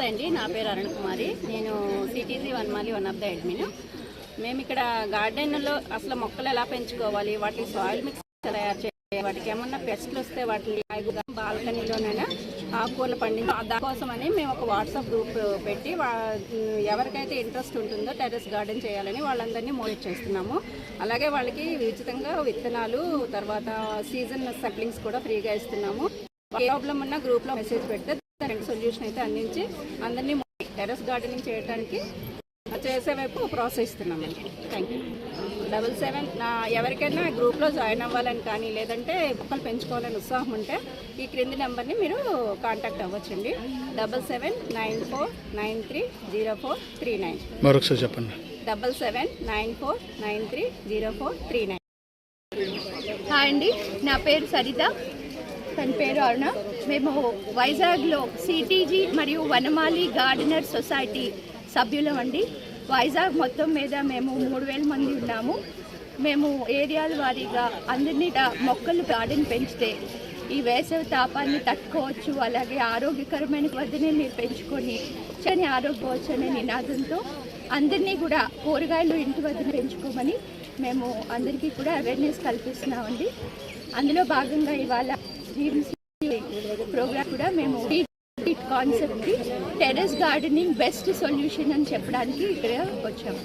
నమస్తే అండి, నా పేరు అరుణ్ కుమారి. నేను CTG Vanamali one of the admin. మేము ఇక్కడ గార్డెన్లో అసలు మొక్కలు ఎలా పెంచుకోవాలి, వాటి సాయిల్ మిక్స్ తయారు చేయాలి, వాటికి ఏమన్నా పెస్ట్లు వస్తే వాటిని బాల్కనీలోనైనా ఆకుకూరలు పండించాలి. దానికోసమని మేము ఒక వాట్సాప్ గ్రూప్ పెట్టి ఎవరికైతే ఇంట్రెస్ట్ ఉంటుందో టెర్రస్ గార్డెన్ చేయాలని వాళ్ళందరినీ మోటివేట్ చేస్తున్నాము. అలాగే వాళ్ళకి ఉచితంగా విత్తనాలు, తర్వాత సీజన్ సప్లింగ్స్ కూడా ఫ్రీగా ఇస్తున్నాము. ఏ ప్రాబ్లం ఉన్నా గ్రూప్లో మెసేజ్ పెడితే దానికి సొల్యూషన్ అయితే అందించి అందరినీ టెర్రస్ గార్డెనింగ్ చేయడానికి చేసే వైపు ప్రోత్సహిస్తున్నామండి. Thank you. 77 ఎవరికైనా గ్రూప్లో జాయిన్ అవ్వాలని కానీ లేదంటే మొక్కలు పెంచుకోవాలని ఉత్సాహం ఉంటే ఈ క్రింది నెంబర్ని మీరు కాంటాక్ట్ అవ్వచ్చండి. 7794930439. మరొకసారి చెప్పండి. 7794930439. హాయ్ అండి, నా పేరు సరిత, తన పేరు అరుణ. మేము వైజాగ్లో సిటీజీ మరియు వనమాలి గార్డెనర్ సొసైటీ సభ్యులం అండి. వైజాగ్ మొత్తం మీద మేము 3000 మంది ఉన్నాము. మేము ఏరియాల వారీగా అందరినీ మొక్కలు గార్డెన్ పెంచితే ఈ వేసవి తాపాన్ని తట్టుకోవచ్చు, అలాగే ఆరోగ్యకరమైన వద్దనే మీరు పెంచుకొని చని ఆరోగ్యవచ్చు అనే నినాదంతో అందరినీ కూడా కూరగాయలు ఇంటి వద్ద పెంచుకోమని మేము అందరికీ కూడా అవేర్నెస్ కల్పిస్తున్నామండి. అందులో భాగంగా ఇవాళ ప్రోగ్రామ్ కూడా మేము కాన్సెప్ట్కి టెర్రస్ గార్డెనింగ్ బెస్ట్ సొల్యూషన్ అని చెప్పడానికి ఇక్కడ వచ్చాము.